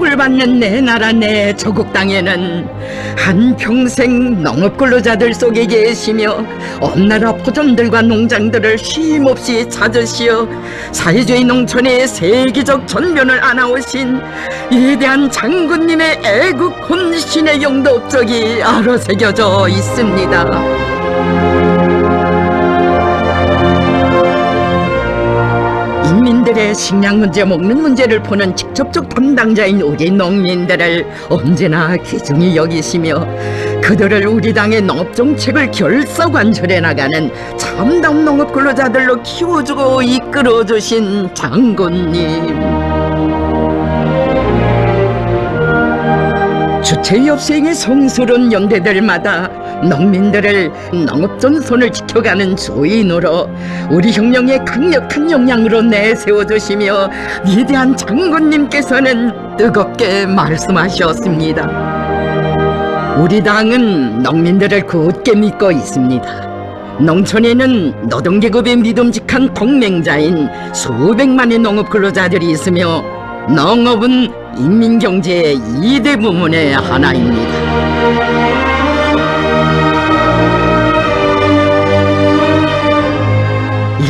축복을 받는 내 나라 내 조국 땅에는 한평생 농업근로자들 속에 계시며 엄나라 포점들과 농장들을 쉼없이 찾으시어 사회주의 농촌의 세계적 전면을 안아오신 위대한 장군님의 애국 혼신의 영도업적이 아로새겨져 있습니다. 인민들의 식량 문제, 먹는 문제를 푸는 직접적 담당자인 우리 농민들을 언제나 귀중히 여기시며 그들을 우리 당의 농업정책을 결사관절해 나가는 참다운 농업근로자들로 키워주고 이끌어주신 장군님, 주체협생의 성스러운 연대들마다 농민들을 농업전선을 지켜가는 주인으로 우리 혁명의 강력한 역량으로 내세워주시며 위대한 장군님께서는 뜨겁게 말씀하셨습니다. 우리 당은 농민들을 굳게 믿고 있습니다. 농촌에는 노동계급의 믿음직한 동맹자인 수백만의 농업근로자들이 있으며 농업은 인민경제의 2대 부문의 하나입니다.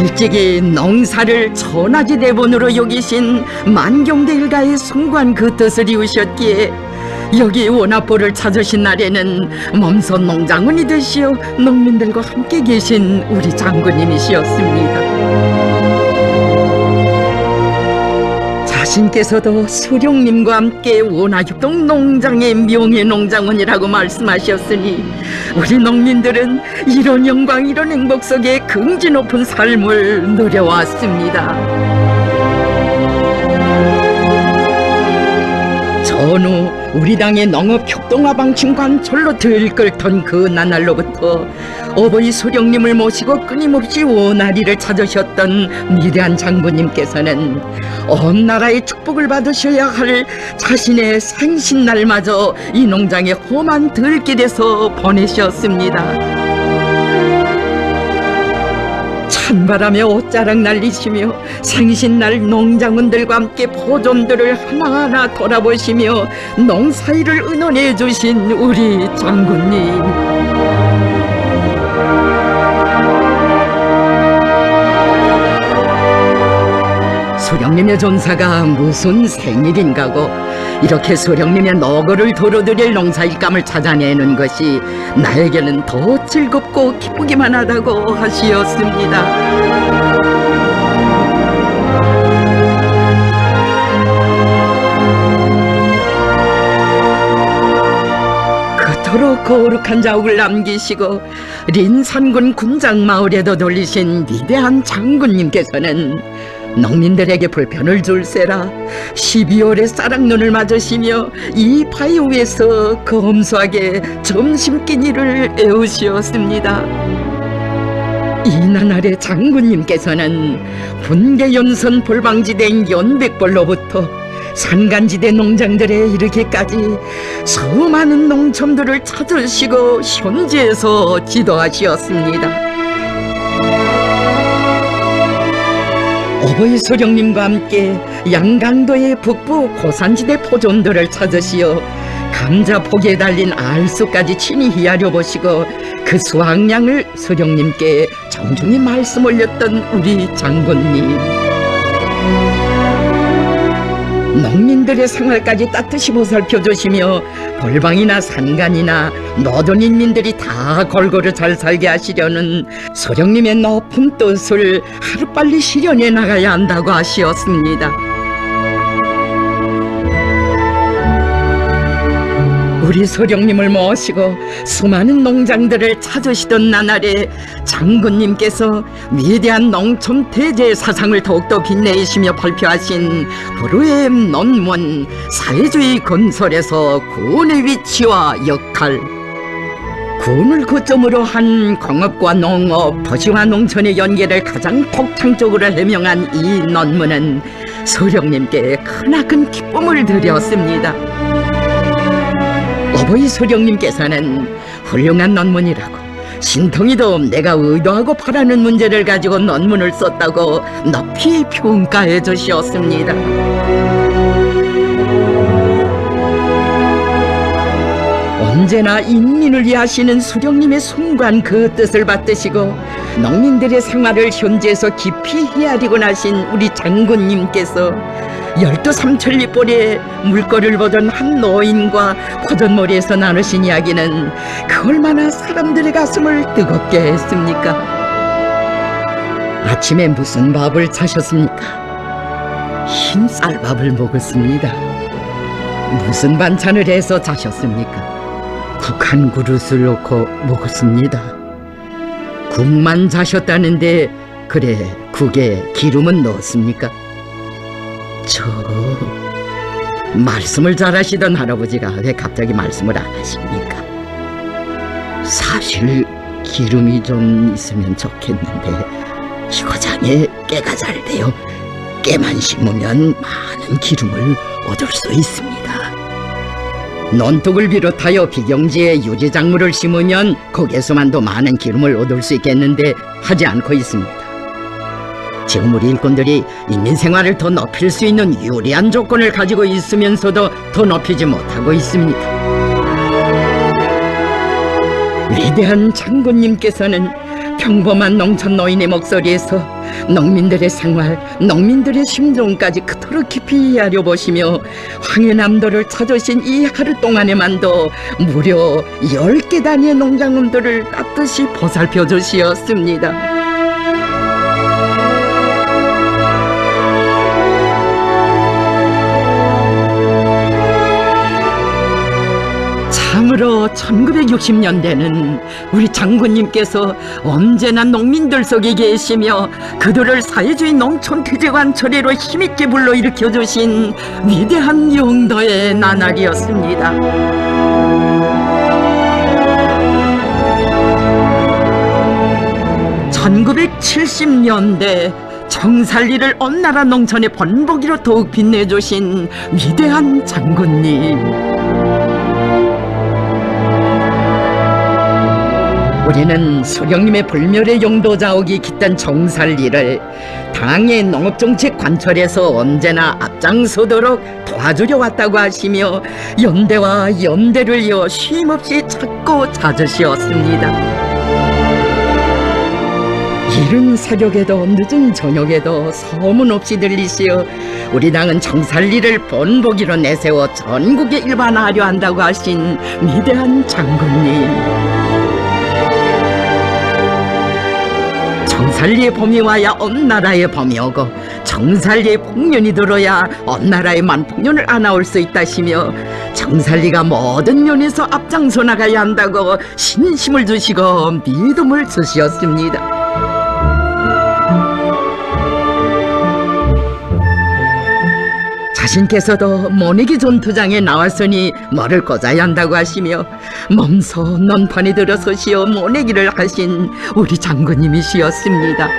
일찍이 농사를 천하지 대본으로 여기신 만경대 일가의 숭고한 그 뜻을 이루셨기에 여기 원화포를 찾으신 날에는 몸선 농장원이 되시어 농민들과 함께 계신 우리 장군님이시었습니다. 자신께서도 수령님과 함께 원화협동 농장의 명예농장원이라고 말씀하셨으니 우리 농민들은 이런 영광, 이런 행복 속에 긍지 높은 삶을 누려왔습니다. 전후 우리 당의 농업협동화 방침 관철로 들끓던 그 나날로부터 어버이 수령님을 모시고 끊임없이 원활이를 찾으셨던 위대한 장군님께서는 온 나라의 축복을 받으셔야 할 자신의 생신날마저 이 농장의 험한 들길에서 보내셨습니다. 찬바람에 옷자락 날리시며 생신날 농장원들과 함께 포종들을 하나하나 돌아보시며 농사일을 의논해 주신 우리 장군님, 수령님의 전사가 무슨 생일인가고 이렇게 수령님의 너그를 도로드릴 농사일감을 찾아내는 것이 나에게는 더 즐겁고 기쁘기만 하다고 하시었습니다. 그토록 거룩한 자욱을 남기시고 린산군 군장마을에도 돌리신 위대한 장군님께서는 농민들에게 불편을 줄세라 12월에 쌀학눈을 맞으시며 이 바위 위에서 검소하게 점심끼니를 애우시었습니다. 이 나날의 장군님께서는 분계연선 볼방지대인 연백벌로부터 산간지대 농장들에 이르기까지 수많은 농촌들을 찾으시고 현지에서 지도하시었습니다. 어버이 수령님과 함께 양강도의 북부 고산지대 포존들을 찾으시어 감자포기에 달린 알수까지 친히 헤아려 보시고 그 수확량을 수령님께 정중히 말씀 올렸던 우리 장군님, 농민들의 생활까지 따뜻이 보살펴 주시며 골방이나 산간이나 노던 인민들이 다 골고루 잘 살게 하시려는 수령님의 높은 뜻을 하루빨리 실현해 나가야 한다고 하시었습니다. 우리 수령님을 모시고 수많은 농장들을 찾으시던 나날에 장군님께서 위대한 농촌 대제 사상을 더욱더 빛내시며 발표하신 불후의 논문 사회주의 건설에서 군의 위치와 역할, 군을 거점으로 한 공업과 농업, 도시와 농촌의 연계를 가장 폭창적으로 해명한 이 논문은 수령님께 크나큰 기쁨을 드렸습니다. 어버이 수령님께서는 훌륭한 논문이라고, 신통이도 내가 의도하고 바라는 문제를 가지고 논문을 썼다고 높이 평가해 주셨습니다. 언제나 인민을 위하시는 수령님의 숭고한 그 뜻을 받드시고 농민들의 생활을 현지에서 깊이 헤아리고 나신 우리 장군님께서 열두 삼천리보리에 물거리를 보던 한 노인과 포전머리에서 나누신 이야기는 그 얼마나 사람들의 가슴을 뜨겁게 했습니까? 아침에 무슨 밥을 차셨습니까? 흰 쌀밥을 먹었습니다. 무슨 반찬을 해서 자셨습니까? 국 한 그릇을 넣고 먹었습니다. 국만 자셨다는데 그래 국에 기름은 넣었습니까? 저 말씀을 잘하시던 할아버지가 왜 갑자기 말씀을 안 하십니까? 사실 기름이 좀 있으면 좋겠는데 이 고장에 깨가 잘 돼요. 깨만 심으면 많은 기름을 얻을 수 있습니다. 논둑을 비롯하여 비경지에 유리작물을 심으면 거기에서만도 많은 기름을 얻을 수 있겠는데 하지 않고 있습니다. 지금 우리 일꾼들이 인민생활을 더 높일 수 있는 유리한 조건을 가지고 있으면서도 더 높이지 못하고 있습니다. 위대한 장군님께서는 평범한 농촌 노인의 목소리에서 농민들의 생활, 농민들의 심정까지 그토록 깊이 이해하려 보시며 황해남도를 찾으신 이 하루 동안에만도 무려 10개 단위의 농장원들을 따뜻이 보살펴 주시었습니다. 참으로 1960년대는 우리 장군님께서 언제나 농민들 속에 계시며 그들을 사회주의 농촌 퇴직한 처리로 힘있게 불러일으켜 주신 위대한 영도의 나날이었습니다. 1970년대 정살리를 온 나라 농촌의 번복이로 더욱 빛내주신 위대한 장군님. 우리는 수령님의 불멸의 용도 자욱이 깃든 정살리를 당의 농업정책 관철에서 언제나 앞장서도록 도와주려 왔다고 하시며 연대와 연대를 이어 쉼없이 찾고 찾으시었습니다. 이른 새벽에도 늦은 저녁에도 소문 없이 들리시어 우리 당은 정살리를 본보기로 내세워 전국에 일반화하려 한다고 하신 위대한 장군님. 정살리의 봄이 와야 온 나라의 봄이 오고 정살리의 풍년이 들어야 온 나라의 만풍년을 안아올 수 있다시며 정살리가 모든 면에서 앞장서 나가야 한다고 신심을 주시고 믿음을 주시었습니다. 자신께서도 모내기 전투장에 나왔으니 뭐를 꽂아야 한다고 하시며 몸소 논판에 들어서시어 모내기를 하신 우리 장군님이시었습니다.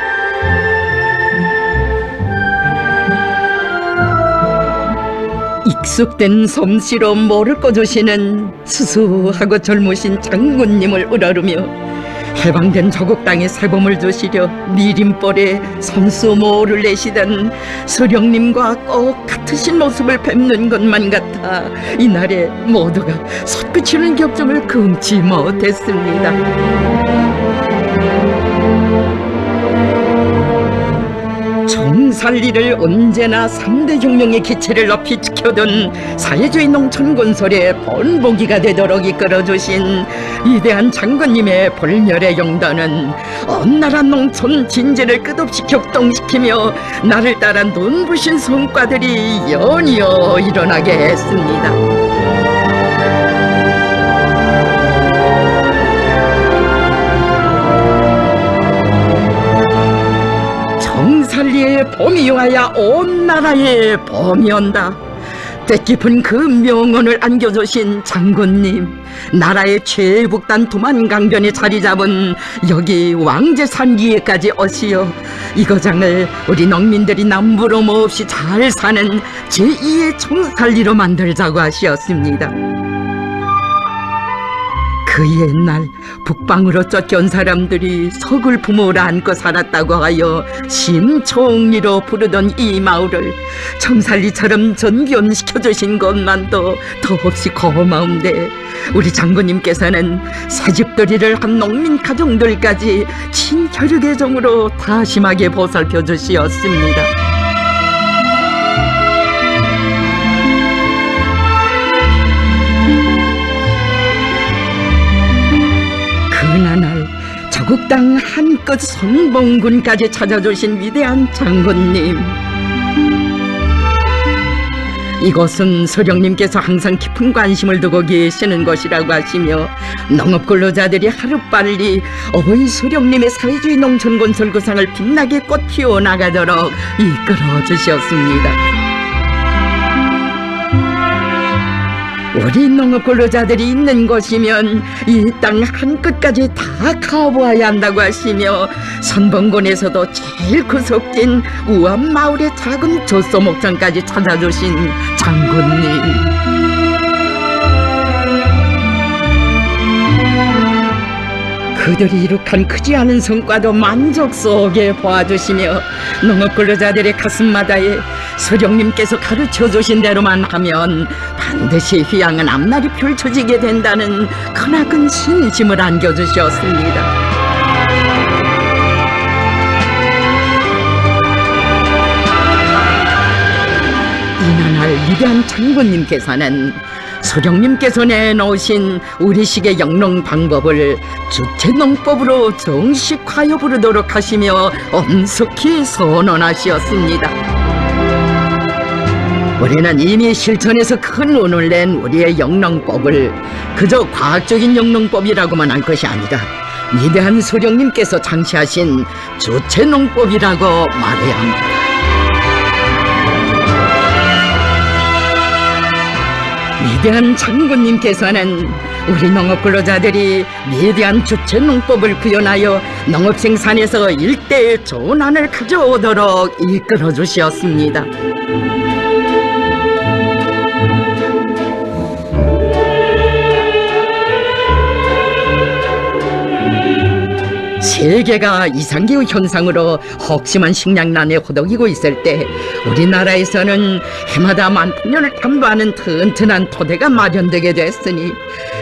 익숙된 솜씨로 모를 꽂으시는 수수하고 젊으신 장군님을 우러르며 해방된 조국 땅에 새봄을 주시려 미림벌에 선수 모를 내시던 수령님과 꼭 같으신 모습을 뵙는 것만 같아 이날에 모두가 솟구치는 격정을 금치 못했습니다. 정살리를 언제나 3대 혁명의 기체를 높이 지켜둔 사회주의 농촌 건설의 본보기가 되도록 이끌어주신 위대한 장군님의 불멸의 용도는 온 나라 농촌 진재를 끝없이 격동시키며 나를 따라 눈부신 성과들이 연이어 일어나게 했습니다. 정살리의 봄이 와야 온 나라의 봄이 온다. 뜻깊은 그 명언을 안겨주신 장군님, 나라의 최북단 두만강변에 자리 잡은 여기 왕제산 위에까지 오시어 이 고장을 우리 농민들이 남부러움 없이 잘 사는 제2의 정살리로 만들자고 하시었습니다. 그 옛날 북방으로 쫓겨온 사람들이 서글픔을 안고 살았다고 하여 심청리로 부르던 이 마을을 청살리처럼 전기혼시켜주신 것만도 더없이 고마운데, 우리 장군님께서는 새집들이를 한 농민 가정들까지 친혈육의 정으로 다심하게 보살펴 주시었습니다. 그날 조국 땅 한껏 성봉군까지 찾아주신 위대한 장군님, 이곳은 소령님께서 항상 깊은 관심을 두고 계시는 곳이라고 하시며 농업근로자들이 하루빨리 어버이 소령님의 사회주의 농촌건설구상을 빛나게 꽃 피워나가도록 이끌어 주셨습니다. 우리 농업근로자들이 있는 곳이면 이 땅 한 끝까지 다 가보아야 한다고 하시며 선봉군에서도 제일 구석진 우암 마을의 작은 젖소 목장까지 찾아주신 장군님, 그들이 이룩한 크지 않은 성과도 만족 속에 보아주시며 농업근로자들의 가슴마다에 소령님께서 가르쳐주신 대로만 하면 반드시 휘황은 앞날이 펼쳐지게 된다는 크나큰 신심을 안겨주셨습니다. 이날 위대한 장군님께서는 소령님께서 내놓으신 우리식의 영농 방법을 주체농법으로 정식화여 부르도록 하시며 엄숙히 선언하시었습니다. 우리는 이미 실천에서 큰 운을 낸 우리의 영농법을 그저 과학적인 영농법이라고만 할 것이 아니라 위대한 소령님께서 창시하신 주체농법이라고 말해야 합니다. 위대한 장군님께서는 우리 농업근로자들이 위대한 주체농법을 구현하여 농업생산에서 일대의 전환을 가져오도록 이끌어 주셨습니다. 세계가 이상기후 현상으로 혹심한 식량난에 호덕이고 있을 때 우리나라에서는 해마다 만풍년을 담보하는 튼튼한 토대가 마련되게 됐으니,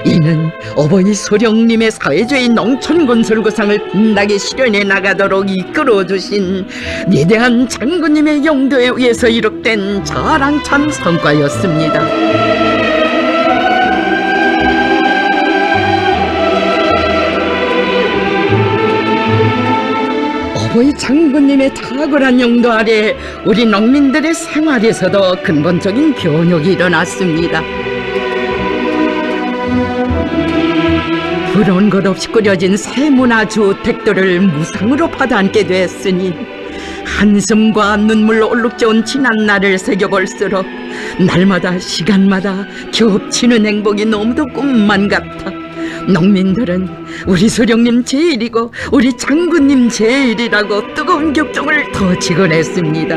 이는 어버이 소령님의 사회주의 농촌건설구상을 빛나게 실현해 나가도록 이끌어주신 위대한 장군님의 용도에 의해서 이룩된 자랑찬 성과였습니다. 어버이 장군님의 탁월한 용도 아래 우리 농민들의 생활에서도 근본적인 변혁이 일어났습니다. 부러운 것 없이 꾸려진 새 문화주택들을 무상으로 받아안게 됐으니 한숨과 눈물로 얼룩져온 지난 날을 새겨볼수록 날마다 시간마다 겹치는 행복이 너무도 꿈만 같아 농민들은 우리 소령님 제일이고 우리 장군님 제일이라고 뜨거운 격정을 더 지근했습니다.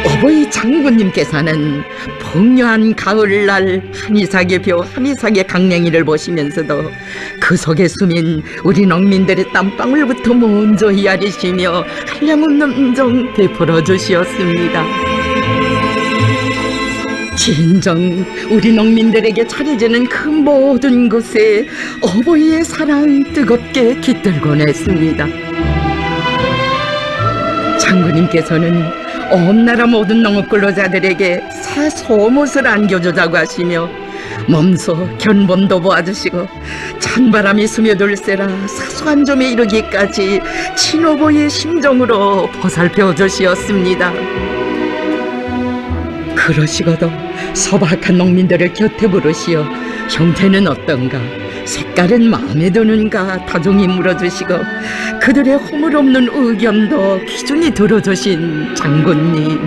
어버이 장군님께서는 풍요한 가을날 한이삭의 벼 한이삭의 강냉이를 보시면서도 그 속에 숨인 우리 농민들의 땀방울부터 먼저 헤아리시며 한량없는 음정 베풀어 주시었습니다. 진정 우리 농민들에게 차려지는 그 모든 것에 어버이의 사랑 뜨겁게 깃들곤 했습니다. 장군님께서는 온 나라 모든 농업근로자들에게 새 소못을 안겨주자고 하시며 몸소 견본도 보아주시고 찬바람이 스며들세라 사소한 점에 이르기까지 친어버이의 심정으로 보살펴 주시었습니다. 그러시고도 소박한 농민들을 곁에 부르시어 형태는 어떤가, 색깔은 마음에 드는가 다정히 물어주시고 그들의 허물없는 의견도 귀중히 들어주신 장군님.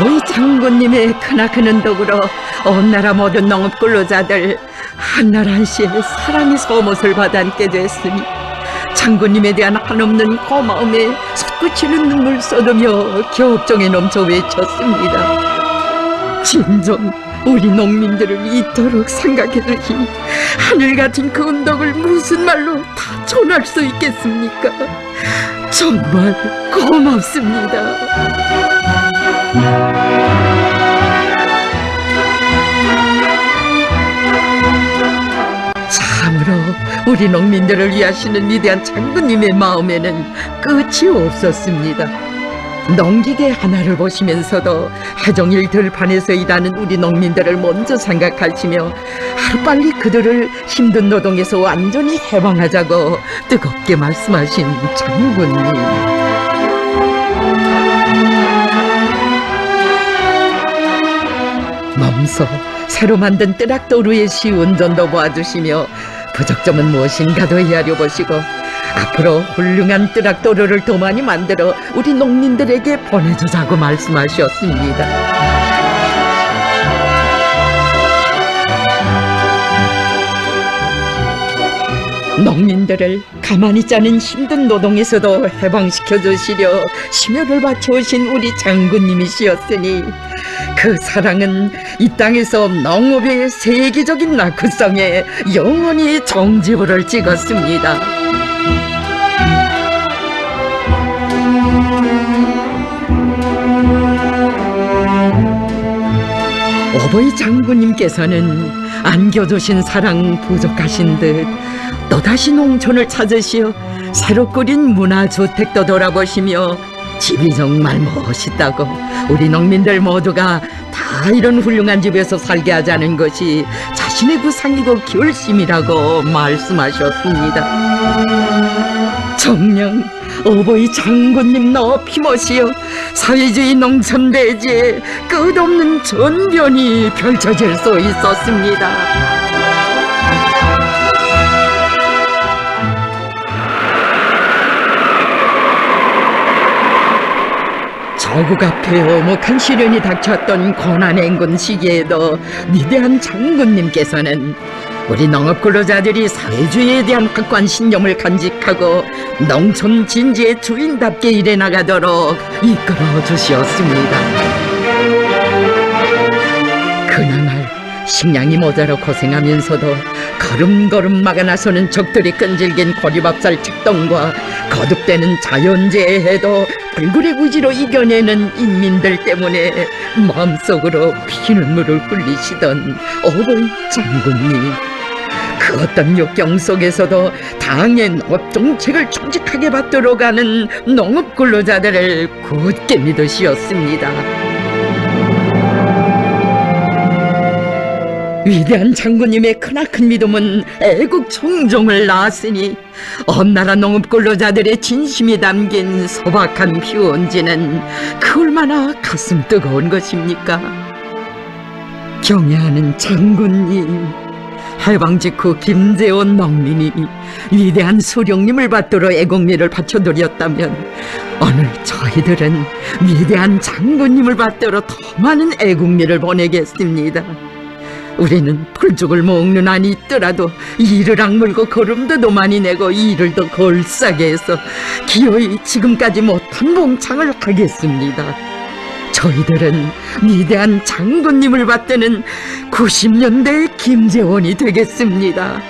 어버이 장군님의 크나큰 은덕으로 온 나라 모든 농업근로자들 한날 한시에 사랑의 소못을 받아안게 됐으니 장군님에 대한 한없는 고마움에 솟구치는 눈물 쏟으며 격정에 넘쳐 외쳤습니다. 진정 우리 농민들을 이토록 생각해두니 하늘 같은 그 운동을 무슨 말로 다 전할 수 있겠습니까? 정말 고맙습니다. 참으로 우리 농민들을 위하시는 위대한 장군님의 마음에는 끝이 없었습니다. 농기계 하나를 보시면서도 하종일 들판에서 일하는 우리 농민들을 먼저 생각하시며 하루빨리 그들을 힘든 노동에서 완전히 해방하자고 뜨겁게 말씀하신 장군님. 몸소 새로 만든 뜨락도루의 시운전도 도와주시며 부족점은 무엇인가도 헤아려 보시고 앞으로 훌륭한 뜨락도루를 더 많이 만들어 우리 농민들에게 보내주자고 말씀하셨습니다. 농민들을 가만히 있지 않은 힘든 노동에서도 해방시켜 주시려 심혈을 바쳐오신 우리 장군님이시였으니 그 사랑은 이 땅에서 농업의 세계적인 낙후성에 영원히 정지부를 찍었습니다. 오보이 장군님께서는 안겨주신 사랑 부족하신 듯 또다시 농촌을 찾으시어 새로 꾸린 문화주택도 돌아보시며 집이 정말 멋있다고 우리 농민들 모두가 다 이런 훌륭한 집에서 살게 하자는 것이 자신의 구상이고 결심이라고 말씀하셨습니다. 정녕 오보이 장군님 높이 모시어 사회주의 농촌 대지에 끝없는 전변이 펼쳐질 수 있었습니다. 조국 앞에 오목한 시련이 닥쳤던 고난행군 시기에도 위대한 장군님께서는 우리 농업근로자들이 사회주의에 대한 확고한 신념을 간직하고 농촌 진지의 주인답게 일해 나가도록 이끌어 주시었습니다. 그나날 식량이 모자라 고생하면서도 걸음걸음 막아 나서는 적들이 끈질긴 고리밥살 책동과 거듭되는 자연재해도 불굴의 의지로 이겨내는 인민들 때문에 마음속으로 피눈물을 흘리시던 오보이 장군님. 그 어떤 역경 속에서도 당의 농업정책을 충직하게 받들어가는 농업근로자들을 굳게 믿으시었습니다. 위대한 장군님의 크나큰 믿음은 애국 청정을 낳았으니 엄나라 농업근로자들의 진심이 담긴 소박한 피원지는 그 얼마나 가슴 뜨거운 것입니까? 경애하는 장군님, 해방 직후 김재원 농민이 위대한 수령님을 받들어 애국미를 바쳐드렸다면 오늘 저희들은 위대한 장군님을 받들어 더 많은 애국미를 보내겠습니다. 우리는 풀죽을 먹는 한이 있더라도 이를 악물고 걸음도 더 많이 내고 이를 더 걸싸게 해서 기어이 지금까지 못한 봉창을 하겠습니다. 저희들은 위대한 장군님을 받드는 90년대의 김재원이 되겠습니다.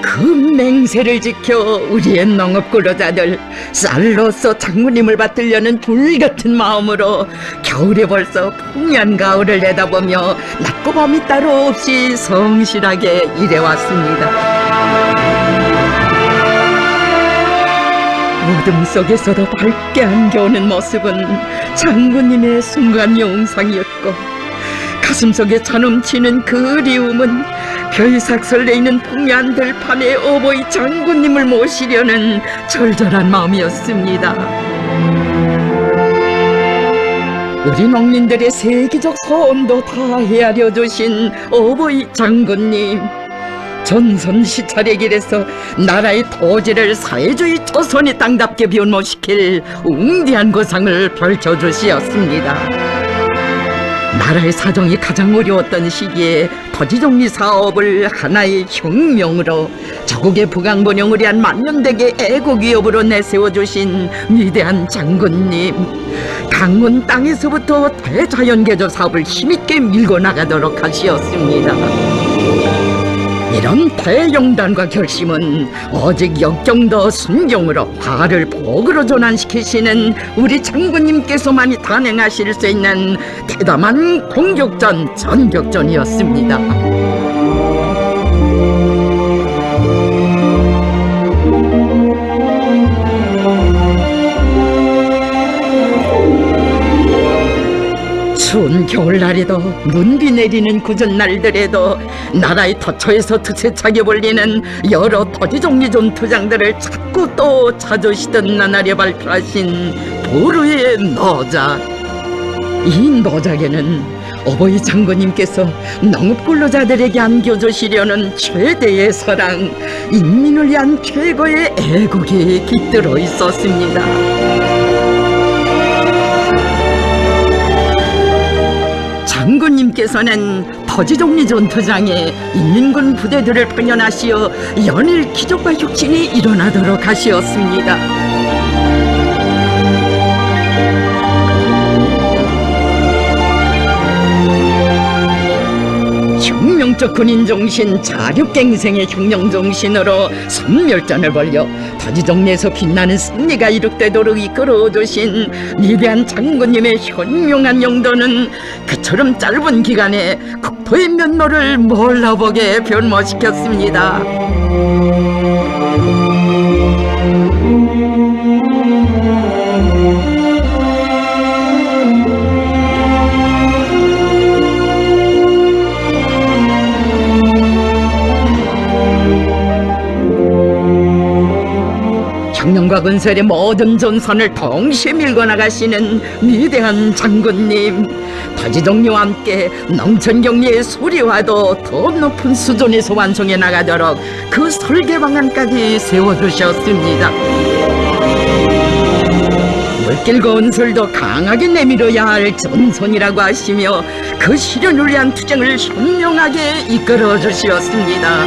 그 맹세를 지켜 우리의 농업근로자들 쌀로서 장군님을 받들려는 불같은 마음으로 겨울에 벌써 풍년 가을을 내다보며 낮고 밤이 따로 없이 성실하게 일해왔습니다. 어둠 속에서도 밝게 안겨오는 모습은 장군님의 순간 영상이었고 가슴속에 차넘치는 그리움은 별삭 설레이는 풍요한 들판에 오보이 장군님을 모시려는 절절한 마음이었습니다. 우리 농민들의 세계적 소원도 다 헤아려 주신 오보이 장군님, 전선 시찰의 길에서 나라의 토지를 사회주의 조선의 땅답게 변모시킬 웅대한 거상을 펼쳐주시었습니다. 나라의 사정이 가장 어려웠던 시기에 토지정리 사업을 하나의 혁명으로 자국의 부강번영을 위한 만년대계 애국위협으로 내세워주신 위대한 장군님, 강원 땅에서부터 대자연개조 사업을 힘있게 밀고 나가도록 하시었습니다. 이런 대용단과 결심은 오직 역경도 순종으로 화를 복으로 전환시키시는 우리 장군님께서만이 단행하실 수 있는 대담한 공격전 전격전이었습니다. 추운 겨울날에도 눈비 내리는 굳은 날들에도 나라의 터처에서 드세차게 벌리는 여러 토지정리 전투장들을 찾고 또 찾으시던 나날에 발표하신 보루의 노작. 이 노작에는 어버이 장군님께서 농업근로자들에게 안겨주시려는 최대의 사랑, 인민을 위한 최고의 애국이 깃들어 있었습니다. 장군님께서는 토지정리 전투장에 인민군 부대들을 파견하시어 연일 기적과 혁신이 일어나도록 하시었습니다. 혁명적 군인정신, 자력갱생의 혁명정신으로 선멸전을 벌여 토지정리에서 빛나는 승리가 이룩되도록 이끌어주신 위대한 장군님의 현명한 용도는 그처럼 짧은 기간에 국토의 면모를 몰라보게 변모시켰습니다. 혁명과 건설의 모든 전선을 동시에 밀고 나가시는 위대한 장군님, 토지정리와 함께 농촌경리의 수리화도 더 높은 수준에서 완성해 나가도록 그 설계 방안까지 세워주셨습니다. 물길 건설도 강하게 내밀어야 할 전선이라고 하시며 그 실현을 위한 투쟁을 현명하게 이끌어 주시었습니다.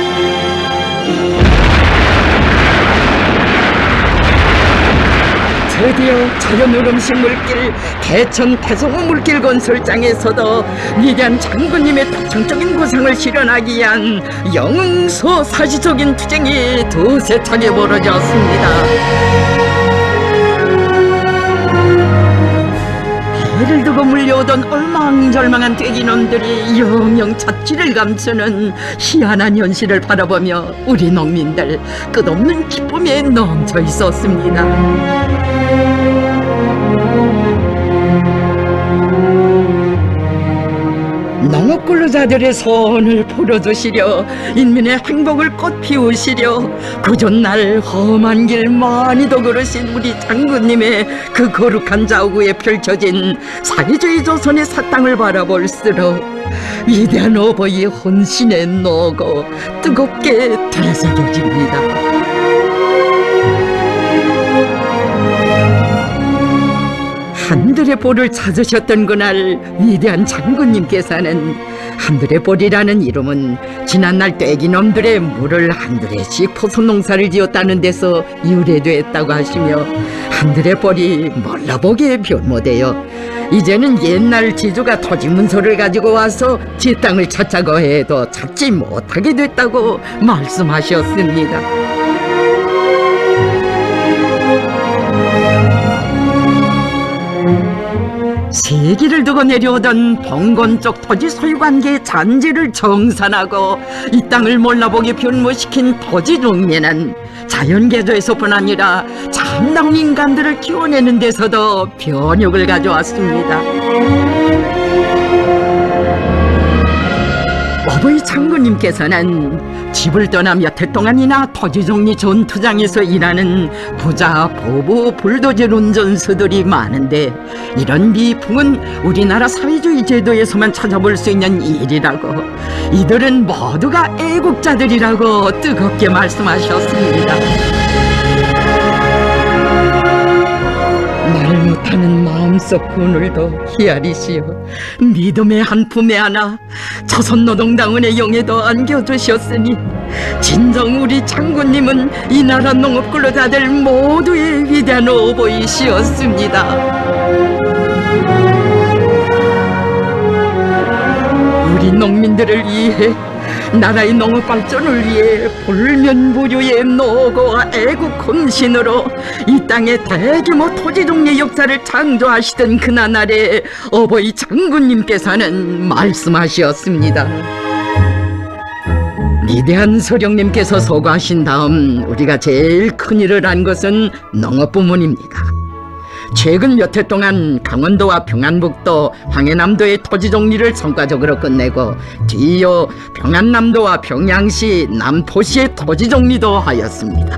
드디어 자연오름식 물길 대천 태성호 물길 건설장에서도 위대한 장군님의 독창적인 구상을 실현하기 위한 영흥소 사시적인 투쟁이 두세 차례 벌어졌습니다. 해를 두고 물려오던 얼망절망한 돼지놈들이 영영 잣지를 감추는 희한한 현실을 바라보며 우리 농민들 끝없는 기쁨에 넘쳐 있었습니다. 농업근로자들의 소원을 풀어주시려 인민의 행복을 꽃피우시려 그전날 험한 길 많이도 걸으신 우리 장군님의 그 거룩한 좌우에 펼쳐진 사회주의 조선의 사땅을 바라볼수록 위대한 어버이의 헌신의 노고 뜨겁게 되새겨집니다. 한들의 볼을 찾으셨던 그날 위대한 장군님께서는 한들의 볼이라는 이름은 지난날 떼기놈들의 물을 한들에씩 퍼서 농사를 지었다는 데서 유래됐다고 하시며 한들의 볼이 몰라보게 변모되어 이제는 옛날 지주가 토지 문서를 가지고 와서 지 땅을 찾자고 해도 찾지 못하게 됐다고 말씀하셨습니다. 세기를 두고 내려오던 봉건 쪽 토지 소유관계의 잔재를 정산하고 이 땅을 몰라보게 변모시킨 토지 정리는 자연개조에서뿐 아니라 참다운 인간들을 키워내는 데서도 변혁을 가져왔습니다. 어버이 장군님께서는 집을 떠나 몇 해 동안이나 토지정리 전투장에서 일하는 부자, 보부, 불도저 운전수들이 많은데 이런 미풍은 우리나라 사회주의 제도에서만 찾아볼 수 있는 일이라고, 이들은 모두가 애국자들이라고 뜨겁게 말씀하셨습니다. 말 불타는 마음속 그늘도 히아리시여 믿음의 한 품에 안아 조선노동당원의 영에도 안겨주셨으니 진정 우리 장군님은 이 나라 농업근로자들 모두의 위대한 어버이시였습니다. 우리 농민들을 위해 나라의 농업 발전을 위해 불면부류의 노고와 애국 헌신으로 이 땅의 대규모 토지정리 역사를 창조하시던 그나날에 어버이 장군님께서는 말씀하셨습니다. 위대한 서령님께서 서거하신 다음 우리가 제일 큰일을 한 것은 농업 부문입니다. 최근 몇 해 동안 강원도와 평안북도, 황해남도의 토지 정리를 성과적으로 끝내고 뒤이어 평안남도와 평양시, 남포시의 토지 정리도 하였습니다.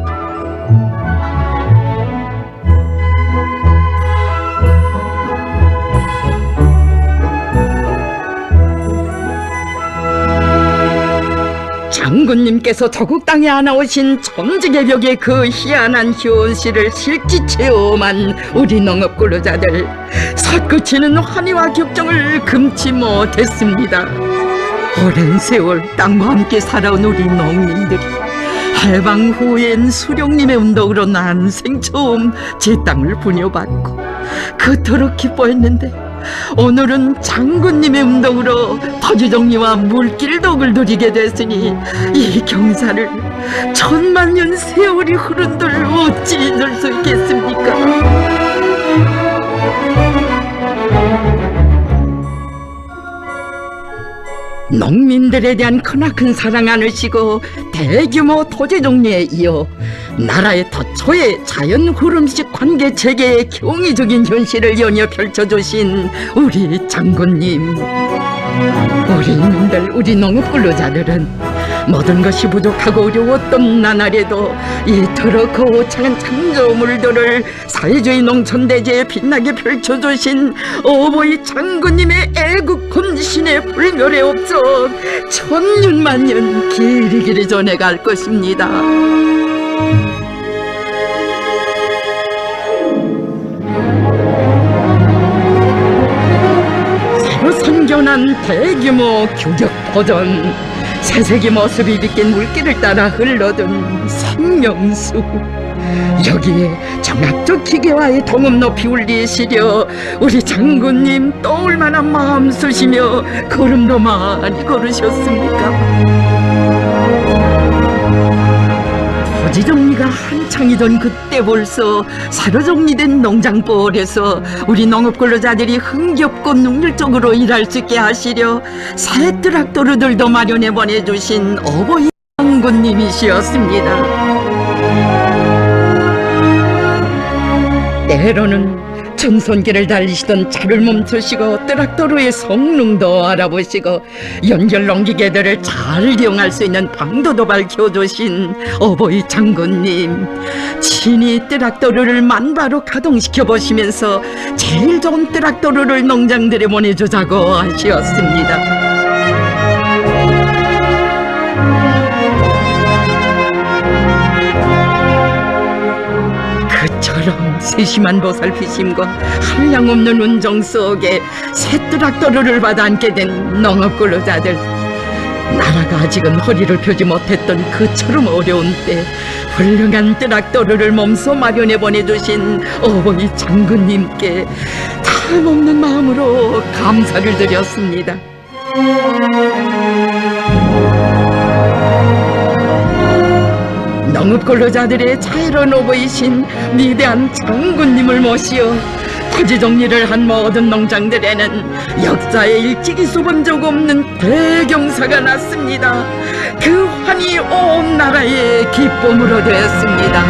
장군님께서 조국 땅에 안아오신 천지개벽의 그 희한한 현실을 실제 체험한 우리 농업근로자들, 솟구치는 환희와 격정을 금치 못했습니다. 오랜 세월 땅과 함께 살아온 우리 농민들이 해방 후엔 수령님의 운동으로 난생 처음 제 땅을 분여받고 그토록 기뻐했는데 오늘은 장군님의 운동으로 토지정리와 물길덕을 누리게 됐으니 이 경사를 천만년 세월이 흐른들 어찌 잊을 수 있겠습니까? 농민들에 대한 크나큰 사랑 안으시고 대규모 토지 정리에 이어 나라의 터초의 자연 흐름식 관계 체계의 경이적인 현실을 연이어 펼쳐주신 우리 장군님, 우리 인민들, 우리 농업근로자들은 모든 것이 부족하고 어려웠던 나날에도 이토록 거창한 창조물들을 사회주의 농촌대지에 빛나게 펼쳐주신 어버이 장군님의 애국 헌신의 불멸의 업적 천년만년 길이길이 전해갈 것입니다. 새로 선견한 대규모 규격 버전, 새세기 모습이 비낀 물길을 따라 흘러든 생명수, 여기에 정학적 기계와의 동음 높이 울리시려 우리 장군님 또 얼마나 마음 쓰시며 걸음도 많이 걸으셨습니까? 토지 정리가 한창이던 그때 벌써 새로 정리된 농장벌에서 우리 농업근로자들이 흥겹고 능률적으로 일할 수 있게 하시려 새 트랙터들도 마련해 보내주신 어버이 장군님이시었습니다. 때로는 전손길을 달리시던 차를 멈추시고 트랙터로의 성능도 알아보시고 연결 농기계들을 잘 이용할 수 있는 방도도 밝혀주신 어버이 장군님, 친히 트랙터를 만바로 가동시켜 보시면서 제일 좋은 트랙터를 농장들에 보내주자고 하시었습니다. 그처럼 세심한 보살피심과 한량없는 운정 속에 새 트랙터를 받아 앉게 된 농업근로자들, 나라가 아직은 허리를 펴지 못했던 그처럼 어려운 때 훌륭한 트랙터를 몸소 마련해 보내주신 어버이 장군님께 참없는 마음으로 감사를 드렸습니다. 농업근로자들의 자유로운 어버이신 위대한 장군님을 모시어 토지 정리를 한 모든 농장들에는 역사에 일찍이 써본 적 없는 대경사가 났습니다. 그 환희 온 나라의 기쁨으로 되었습니다.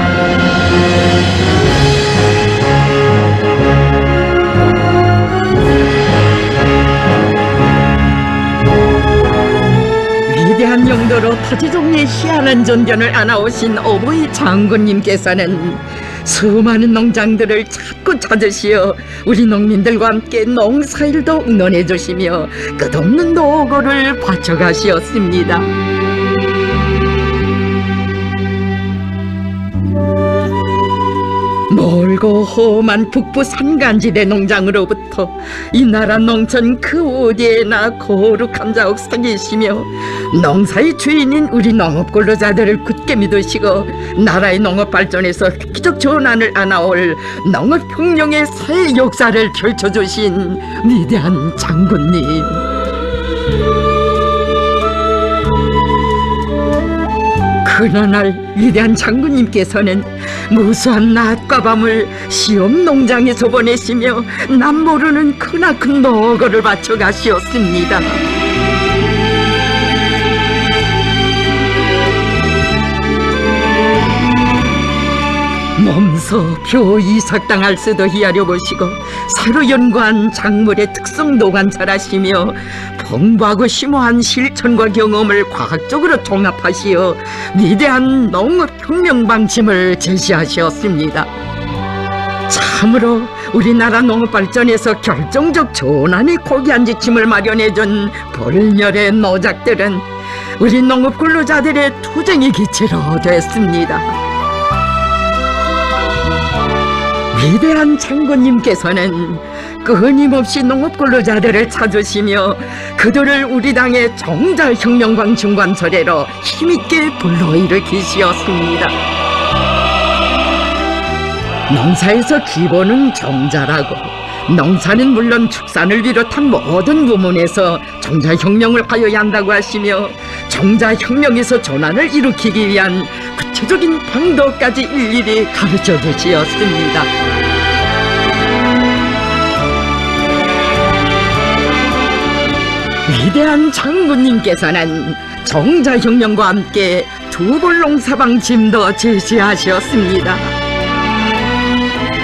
위대한 용도로 토지정리의 희한한 전견을 안아오신 어버이 장군님께서는 수많은 농장들을 자꾸 찾으시어 우리 농민들과 함께 농사일도 응원해 주시며 끝없는 노고를 바쳐가시었습니다. 뭘 붉고 험한 북부 산간지대 농장으로부터 이 나라 농촌 그 어디에나 거룩한 자옥 사계시며 농사의 주인인 우리 농업근로자들을 굳게 믿으시고 나라의 농업 발전에서 획기적 전환을 안아올 농업혁명의 새 역사를 펼쳐주신 위대한 장군님, 그러날 위대한 장군님께서는 무수한 낮과 밤을 시험 농장에서 보내시며 남 모르는 크나큰 노고를 바쳐 가시었습니다. 몸소 표 이삭당할 수도 히하려 보시고 새로 연구한 작물의 특성 노관찰하시며 풍부하고 심오한 실천과 경험을 과학적으로 종합하시어 위대한 농업혁명 방침을 제시하셨습니다. 참으로 우리나라 농업 발전에서 결정적 전환의 고귀한 지침을 마련해준 불멸의 노작들은 우리 농업 근로자들의 투쟁의 기치로 됐습니다. 위대한 장군님께서는 끊임없이 농업근로자들을 찾으시며 그들을 우리 당의 정자혁명광 중관처래로 힘있게 불러일으키시었습니다. 농사에서 기본은 정자라고, 농사는 물론 축산을 비롯한 모든 부문에서 정자혁명을 하여야 한다고 하시며 정자혁명에서 전환을 일으키기 위한 구체적인 방도까지 일일이 가르쳐 주시었습니다. 위대한 장군님께서는 정자혁명과 함께 두볼농사 방침도 제시하셨습니다.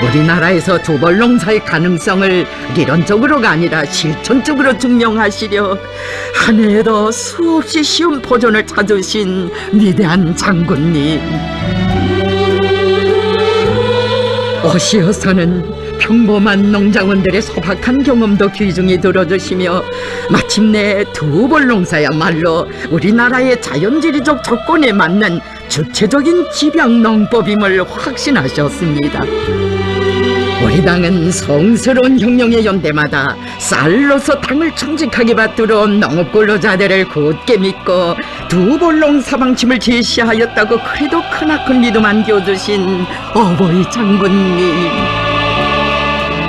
우리나라에서 두볼농사의 가능성을理論적으로가 아니라 실천적으로 증명하시려 한 해에도 수없이 쉬운 포전을 찾으신 위대한 장군님, 어시어서는 평범한 농장원들의 소박한 경험도 귀중히 들어주시며 마침내 두볼농사야말로 우리나라의 자연지리적 조건에 맞는 주체적인 집약농법임을 확신하셨습니다. 우리 당은 성스러운 혁명의 연대마다 쌀로서 당을 청직하게 받들어온 농업근로자들을 굳게 믿고 두볼농사 방침을 제시하였다고 그래도 크나큰 믿음 안겨주신 어버이 장군님,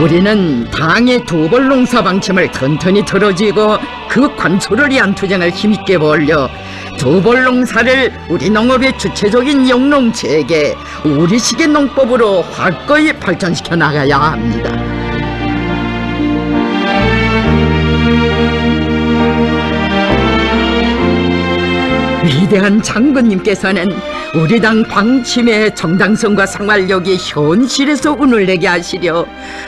우리는 당의 두볼농사 방침을 튼튼히 들어쥐고 그 관초를 위한 투쟁을 힘있게 벌려 두볼농사를 우리 농업의 주체적인 영농체계, 우리식의 농법으로 확고히 발전시켜 나가야 합니다. 위대한 장군님께서는 우리 당 방침의 정당성과 생활력이 현실에서 운을 내게 하시려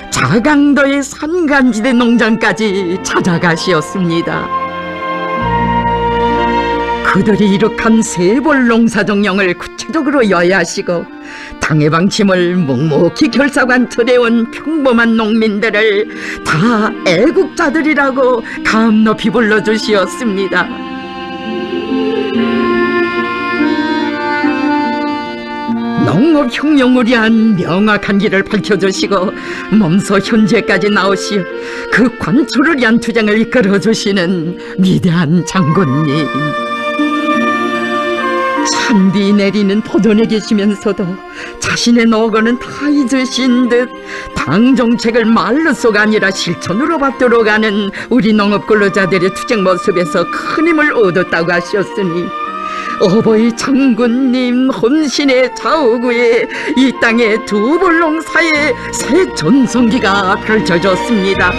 자강도의 산간지대 농장까지 찾아가시었습니다. 그들이 이룩한 세볼농사정령을 구체적으로 여야하시고 당의 방침을 묵묵히 결사관철해온 평범한 농민들을 다 애국자들이라고 감높이 불러주시었습니다. 농업혁명을 위한 명확한 길을 밝혀주시고 몸소 현재까지 나오시어 그 관초를 위한 투쟁을 이끌어주시는 위대한 장군님, 산비 내리는 포전에 계시면서도 자신의 노고는 다 잊으신 듯 당 정책을 말로서가 아니라 실천으로 받들어가는 우리 농업근로자들의 투쟁 모습에서 큰 힘을 얻었다고 하셨으니 어버이 장군님 혼신의 좌우구에 이 땅의 두볼농사의 새 전성기가 펼쳐졌습니다.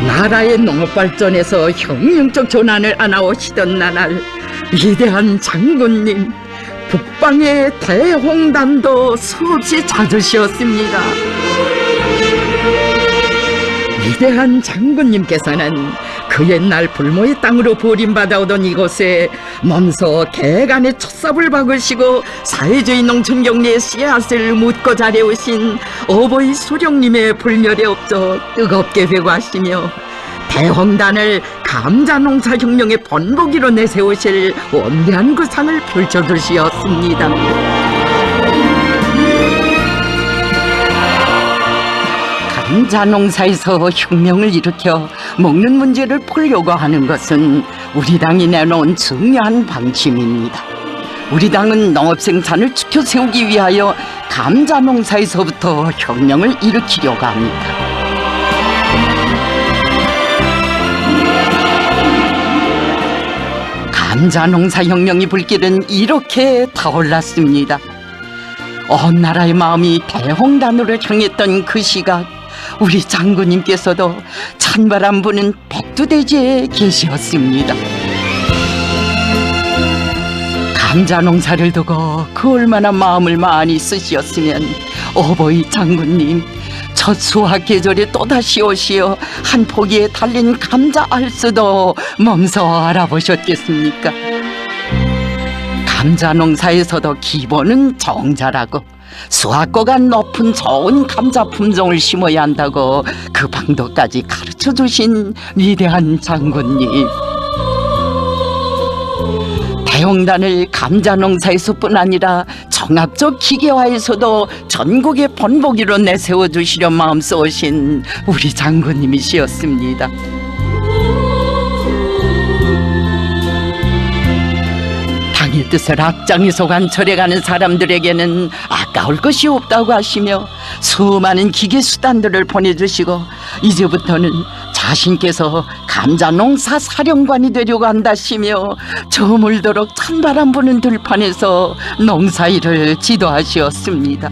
나라의 농업발전에서 혁명적 전환을 안아오시던 나날 위대한 장군님, 북방의 대홍단도 수없이 찾으셨습니다. 위대한 장군님께서는 그 옛날 불모의 땅으로 버림받아오던 이곳에 몸소 개간의 첫삽을 박으시고 사회주의 농촌 경례의 씨앗을 묻고 자려오신 어버이 수령님의 불멸의 업적 뜨겁게 회고하시며 대홍단을 감자농사혁명의 번복이로 내세우실 원대한 그 상을 펼쳐주시었습니다. 감자농사에서 혁명을 일으켜 먹는 문제를 풀려고 하는 것은 우리 당이 내놓은 중요한 방침입니다. 우리 당은 농업생산을 지켜 세우기 위하여 감자농사에서부터 혁명을 일으키려고 합니다. 감자농사혁명의 불길은 이렇게 타올랐습니다. 온 나라의 마음이 대홍단으로 향했던 그 시각, 우리 장군님께서도 찬바람 부는 백두대지에 계셨습니다. 감자농사를 두고 그 얼마나 마음을 많이 쓰셨으면 어버이 장군님 첫 수확 계절에 또다시 오시어 한 포기에 달린 감자 알수도 몸소 알아보셨겠습니까? 감자농사에서도 기본은 정자라고 수확고가 높은 좋은 감자 품종을 심어야 한다고 그 방도까지 가르쳐주신 위대한 장군님. 대홍단을 감자농사에서뿐 아니라 종합적 기계화에서도 전국의 번복이로 내세워주시려 마음 쏘신 우리 장군님이시였습니다. 당의 뜻을 앞장에서 관철해가는 사람들에게는 아까울 것이 없다고 하시며 수많은 기계 수단들을 보내주시고 이제부터는 자신께서 감자농사 사령관이 되려고 한다시며 저물도록 찬바람 부는 들판에서 농사일을 지도하시었습니다.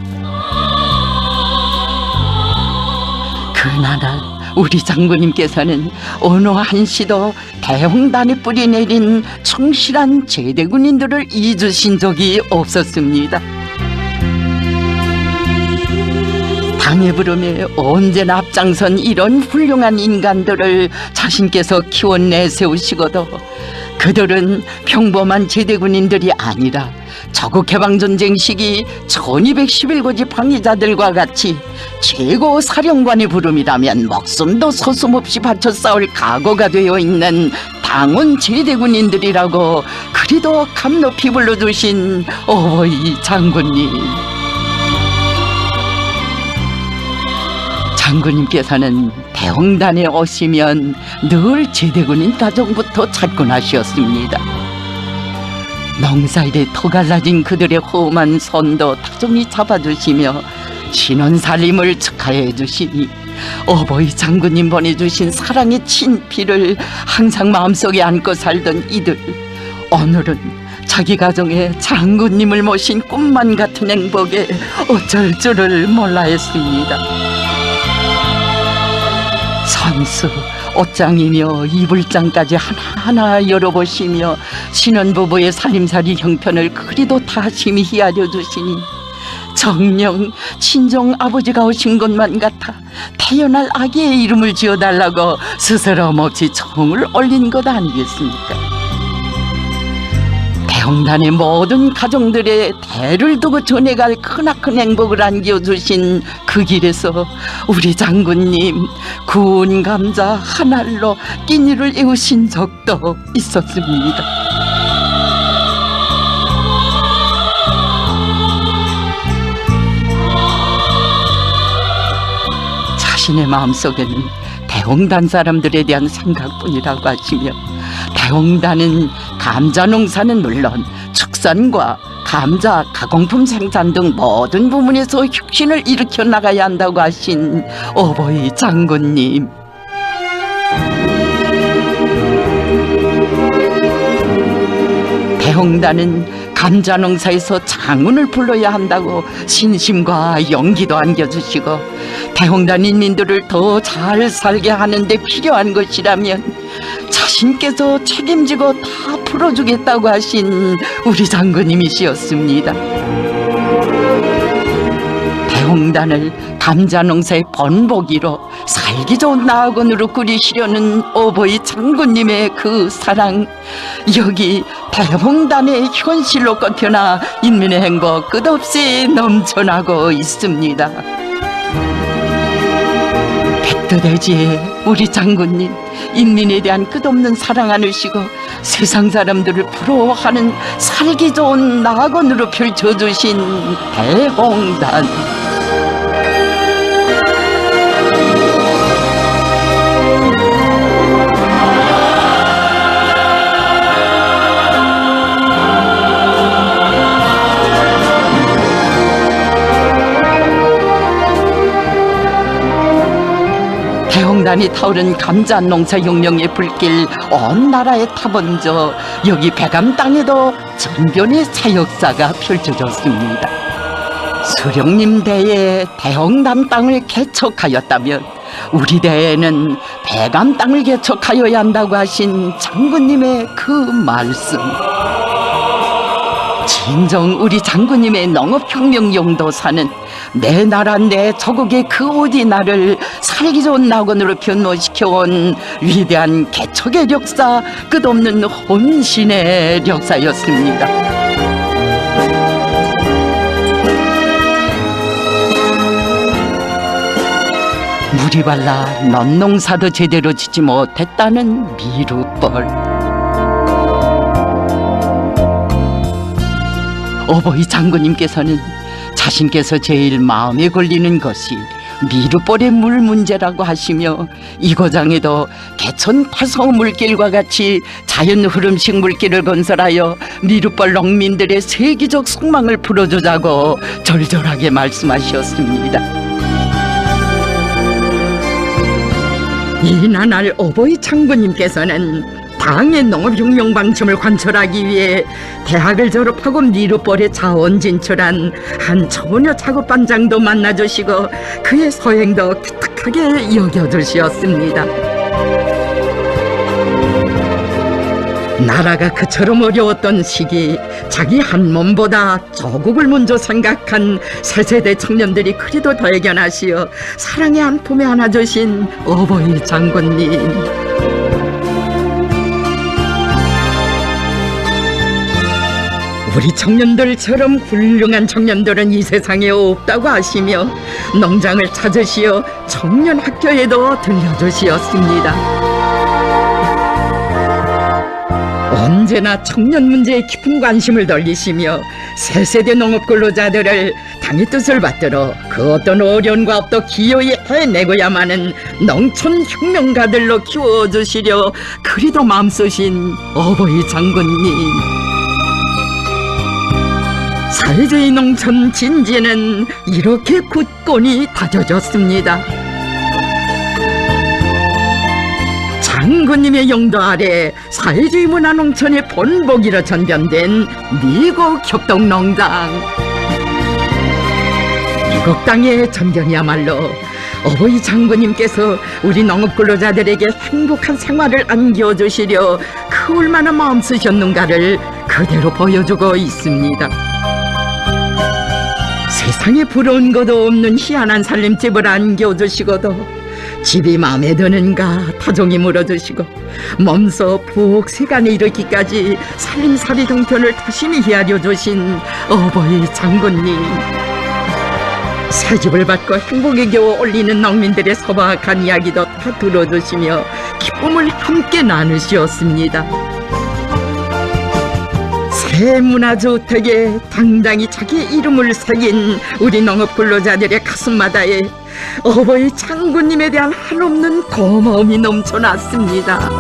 그날 우리 장군님께서는 어느 한시도 대홍단에 뿌리 내린 충실한 제대군인들을 잊으신 적이 없었습니다. 당의 부름에 언제나 앞장선 이런 훌륭한 인간들을 자신께서 키워 내세우시고도 그들은 평범한 제대군인들이 아니라 자국해방전쟁 시기 1211고지 방위자들과 같이 최고 사령관의 부름이라면 목숨도 서슴없이 바쳐 싸울 각오가 되어 있는 당원 제대군인들이라고 그리도 감높이 불러주신 어버이 장군님. 장군님께서는 대홍단에 오시면 늘 제대군인 가정부터 찾곤하셨습니다. 농사일에 터갈라진 그들의 험한 손도 다정히 잡아주시며 신혼살림을 축하해 주시니 어버이 장군님 보내주신 사랑의 친피를 항상 마음속에 안고 살던 이들, 오늘은 자기 가정에 장군님을 모신 꿈만 같은 행복에 어쩔 줄을 몰라 했습니다. 선수, 옷장이며 이불장까지 하나하나 열어보시며 신혼부부의 살림살이 형편을 그리도 다 심히 알려주시니 정녕 친정 아버지가 오신 것만 같아 태어날 아기의 이름을 지어달라고 스스럼 없이 정을 올린 것 아니겠습니까? 대홍단의 모든 가정들의 대를 두고 전해갈 크나큰 행복을 안겨주신 그 길에서 우리 장군님 구운 감자 한 알로 끼니를 애우신 적도 있었습니다. 자신의 마음속에는 대홍단 사람들에 대한 생각뿐이라고 하시며 대홍단은 감자 농사는 물론 축산과 감자 가공품 생산 등 모든 부문에서 혁신을 일으켜 나가야 한다고 하신 어버이 장군님. 대홍단은 감자 농사에서 장운을 불러야 한다고 신심과 용기도 안겨주시고 대홍단 인민들을 더 잘 살게 하는 데 필요한 것이라면 자신께서 책임지고 다 풀어주겠다고 하신 우리 장군님이시였습니다. 대홍단을 감자농사의 번복이로 살기 좋은 나학원으로 꾸리시려는 어버이 장군님의 그 사랑, 여기 대홍단의 현실로 꺾여나 인민의 행복 끝없이 넘쳐나고 있습니다. 따뜻해지. 우리 장군님, 인민에 대한 끝없는 사랑 안으시고 세상 사람들을 부러워하는 살기 좋은 낙원으로 펼쳐주신 대홍단. 대홍단이 타오른 감자 농사 혁명의 불길 온 나라에 타번져 여기 백암 땅에도 전변의 사역사가 펼쳐졌습니다. 수령님 대에 대홍단 땅을 개척하였다면 우리 대에는 백암 땅을 개척하여야 한다고 하신 장군님의 그 말씀, 진정 우리 장군님의 농업혁명 용도사는 내 나라 내 조국의 그 어디 나를 살기 좋은 낙원으로 변모시켜온 위대한 개척의 역사, 끝없는 혼신의 역사였습니다. 물이 발라 논농사도 제대로 짓지 못했다는 미루벌. 어버이 장군님께서는 자신께서 제일 마음에 걸리는 것이 미루벌의 물 문제라고 하시며 이 고장에도 개천 파송 물길과 같이 자연 흐름식 물길을 건설하여 미루벌 농민들의 세계적 속망을 풀어주자고 절절하게 말씀하셨습니다. 이날 어버이 장군님께서는 당의 농업혁명 방침을 관철하기 위해 대학을 졸업하고 미루벌에 자원 진출한 한 처녀 작업반장도 만나주시고 그의 소행도 기특하게 여겨주시었습니다. 나라가 그처럼 어려웠던 시기, 자기 한 몸보다 조국을 먼저 생각한 새세대 청년들이 그리도 더 애견하시어 사랑의 한 품에 안아주신 어버이 장군님. 우리 청년들처럼 훌륭한 청년들은 이 세상에 없다고 하시며 농장을 찾으시어 청년 학교에도 들려주시었습니다. 언제나 청년 문제에 깊은 관심을 돌리시며 새세대 농업 근로자들을 당의 뜻을 받들어 그 어떤 어려움과 업도 기어이 해내고야만은 농촌 혁명가들로 키워주시려 그리도 마음쓰신 어버이 장군님. 사회주의 농촌 진지는 이렇게 굳건히 다져졌습니다. 장군님의 영도 아래 사회주의 문화 농촌의 본보기로 전변된 미국 협동농장. 미국 땅의 전변이야말로 어버이 장군님께서 우리 농업 근로자들에게 행복한 생활을 안겨주시려 그 얼마나 마음 쓰셨는가를 그대로 보여주고 있습니다. 세상에 부러운 것도 없는 희한한 살림집을 안겨주시고도 집이 마음에 드는가 타종이 물어주시고 몸소 부엌 세간에 이르기까지 살림살이 동편을 타심히 헤아려 주신 어버이 장군님. 새집을 받고 행복에 겨워 올리는 농민들의 소박한 이야기도 다 들어주시며 기쁨을 함께 나누시었습니다. 새 문화주택에 당당히 자기 이름을 새긴 우리 농업 근로자들의 가슴마다에 어버이 장군님에 대한 한없는 고마움이 넘쳐났습니다.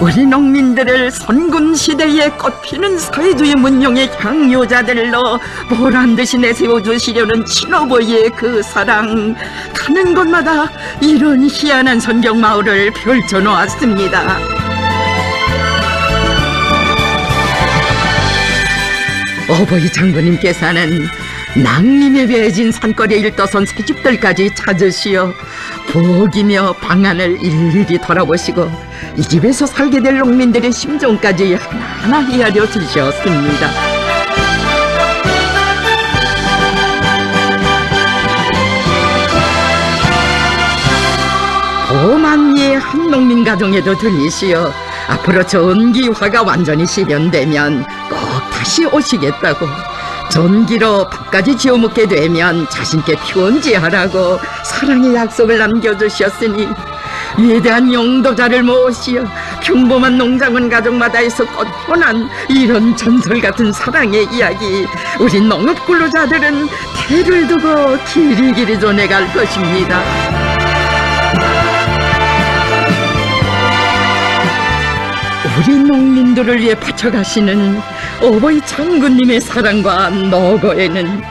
우리 농민들을 선군시대에 꽃피는 사회주의 문명의 향유자들로 보란듯이 내세워주시려는 친어버이의 그 사랑, 가는 곳마다 이런 희한한 선정마을을 펼쳐놓았습니다. 어버이 장군님께서는 낭림에 배해진 산골에 일떠선 새집들까지 찾으시어 부엌이며 방안을 일일이 돌아보시고 이 집에서 살게 될 농민들의 심정까지 하나하나 헤아려 주셨습니다. 고만리의 한 농민 가정에도 들리시어 앞으로 전기화가 완전히 실현되면 꼭 다시 오시겠다고 전기로 밥까지 지어먹게 되면 자신께 편지하라고 사랑의 약속을 남겨주셨으니 위대한 용도자를 모시어 평범한 농장원 가족마다에서 꽃펴난 이런 전설 같은 사랑의 이야기, 우리 농업근로자들은 대를 두고 길이길이 전해갈 것입니다. 우리 농민들을 위해 바쳐가시는 어버이 장군님의 사랑과 노고에는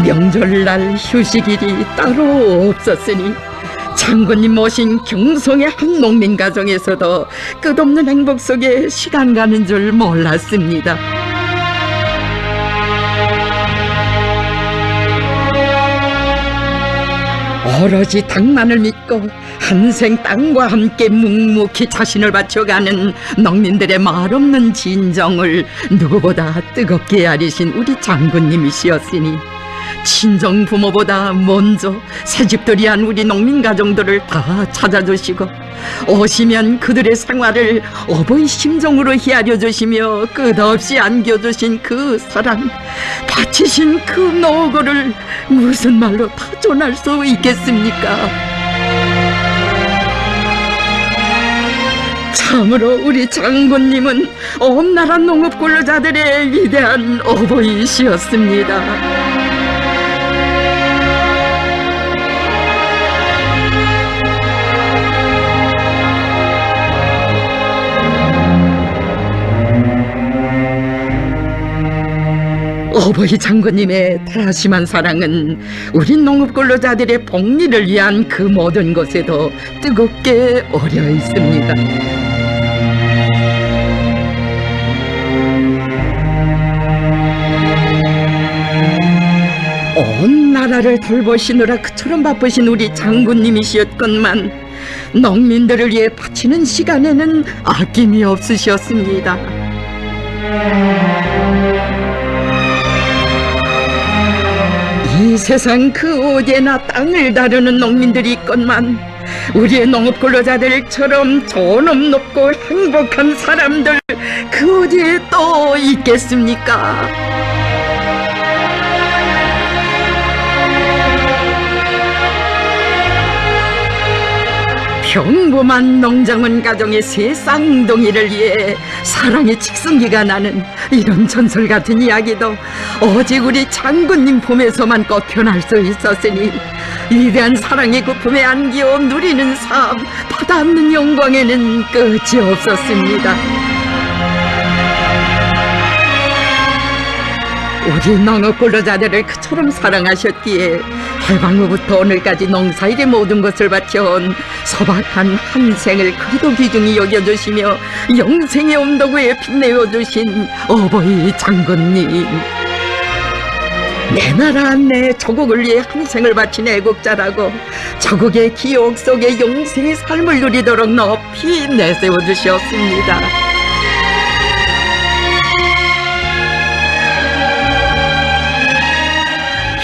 명절날 휴식일이 따로 없었으니 장군님 모신 경성의 한 농민 가정에서도 끝없는 행복 속에 시간 가는 줄 몰랐습니다. 오로지 당만을 믿고 한생 땅과 함께 묵묵히 자신을 바쳐가는 농민들의 말없는 진정을 누구보다 뜨겁게 야리신 우리 장군님이시었으니 친정 부모보다 먼저 새집들이한 우리 농민 가정들을 다 찾아주시고 오시면 그들의 생활을 어버이 심정으로 헤아려 주시며 끝없이 안겨주신 그 사랑, 바치신 그 노고를 무슨 말로 다 전할 수 있겠습니까? 참으로 우리 장군님은 온 나라 농업근로자들의 위대한 어버이시였습니다. 어버이 장군님의 다심한 사랑은 우리 농업근로자들의 복리를 위한 그 모든 것에도 뜨겁게 어려 있습니다. 온 나라를 돌보시느라 그처럼 바쁘신 우리 장군님이시었건만 농민들을 위해 바치는 시간에는 아낌이 없으셨습니다. 이 세상 그 어디에나 땅을 다루는 농민들이 있건만 우리의 농업근로자들처럼 존엄 높고 행복한 사람들 그 어디에 또 있겠습니까? 평범한 농장원 가정의 새 쌍둥이를 위해 사랑의 직성기가 나는 이런 전설 같은 이야기도 오직 우리 장군님 품에서만 꽃펴날 수 있었으니 위대한 사랑의 그 품에 안겨 누리는 삶, 받아안는 영광에는 끝이 없었습니다. 우리 농업근로자들을 그처럼 사랑하셨기에 해방 후부터 오늘까지 농사일의 모든 것을 바쳐온 소박한 한 생을 그리도 귀중히 여겨주시며 영생의 온도구에 빛내어주신 어버이 장군님, 내 나라 내 조국을 위해 한 생을 바친 애국자라고 조국의 기억 속에 영생의 삶을 누리도록 높이 내세워주셨습니다.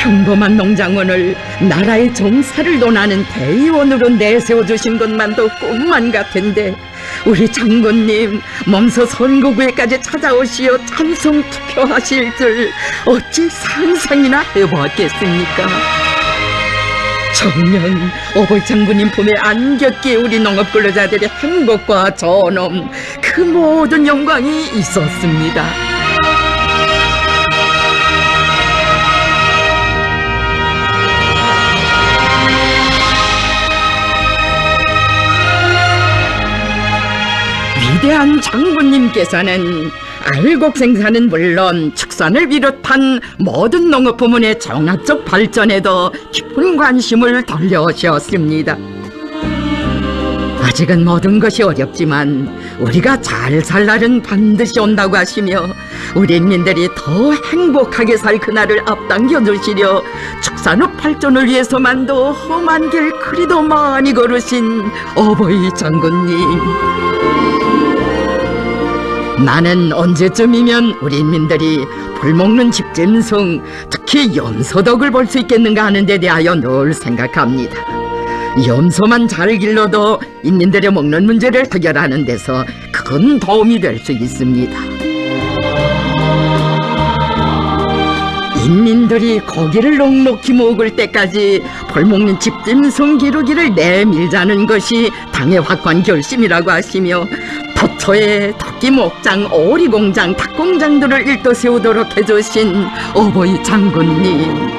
평범한 농장원을 나라의 정사를 논하는 대의원으로 내세워주신 것만도 꿈만 같은데 우리 장군님 몸소 선거구에까지 찾아오시어 찬성 투표하실 줄 어찌 상상이나 해보았겠습니까? 정녕 어버이 장군님 품에 안겼기에 우리 농업근로자들의 행복과 존엄 그 모든 영광이 있었습니다. 위대한 장군님께서는 알곡 생산은 물론 축산을 비롯한 모든 농업 부문의 종합적 발전에도 깊은 관심을 돌려오셨습니다. 아직은 모든 것이 어렵지만 우리가 잘 살 날은 반드시 온다고 하시며 우리 인민들이 더 행복하게 살 그날을 앞당겨 주시려 축산업 발전을 위해서만도 험한 길 그리도 많이 걸으신 어버이 장군님, 나는 언제쯤이면 우리 인민들이 불먹는 집짐승, 특히 염소덕을 볼 수 있겠는가 하는 데 대하여 늘 생각합니다. 염소만 잘 길러도 인민들의 먹는 문제를 해결하는 데서 큰 도움이 될 수 있습니다. 인민들이 고기를 넉넉히 먹을 때까지 벌목는 집짐승 기르기를 내밀자는 것이 당의 확고한 결심이라고 하시며 도처에 토끼 목장, 오리 공장, 닭 공장들을 일도 세우도록 해주신 어버이 장군님,